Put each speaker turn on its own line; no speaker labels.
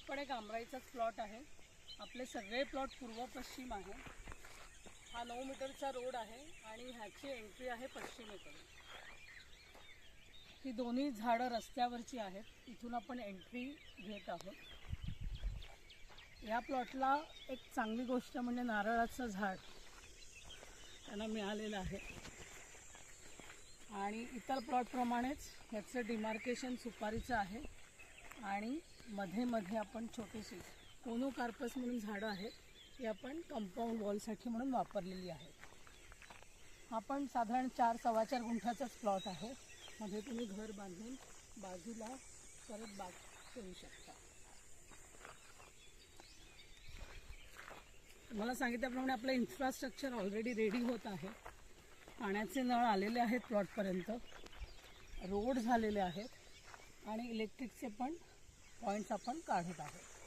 पण एक आमराईचाच प्लॉट आहे। आपले सगळे प्लॉट पूर्व पश्चिम आहे। हा 9 मीटरचा रोड आहे आणि ह्याची एंट्री आहे पश्चिमेकडून। ही दोन्ही झाडं रस्त्यावरची आहेत, इथून आपण एंट्री घेत आहोत। या प्लॉटला एक चांगली गोष्ट म्हणजे नारळाचं झाड त्यांना मिळालेलं आहे आणि इतर प्लॉटप्रमाणेच ह्याचं डिमार्केशन सुपारीचं आहे आणि मध्ये मध्ये आपण छोटीशी कोनोकार्पस म्हणून झाडं आहेत, ती आपण कंपाऊंड वॉलसाठी म्हणून वापरलेली आहेत। आपण साधारण 4-4.25 गुंठ्याचाच प्लॉट आहे। मध्ये तुम्ही घर बांधून बाजूला परत बाग करू शकता। मला सांगितल्याप्रमाणे आपलं इन्फ्रास्ट्रक्चर ऑलरेडी रेडी होत आहे। पाण्याचे नळ आलेले आहेत प्लॉटपर्यंत, रोड झालेले आहेत आणि इलेक्ट्रिकचे पण पॉईंट्स आपण काढत आहोत।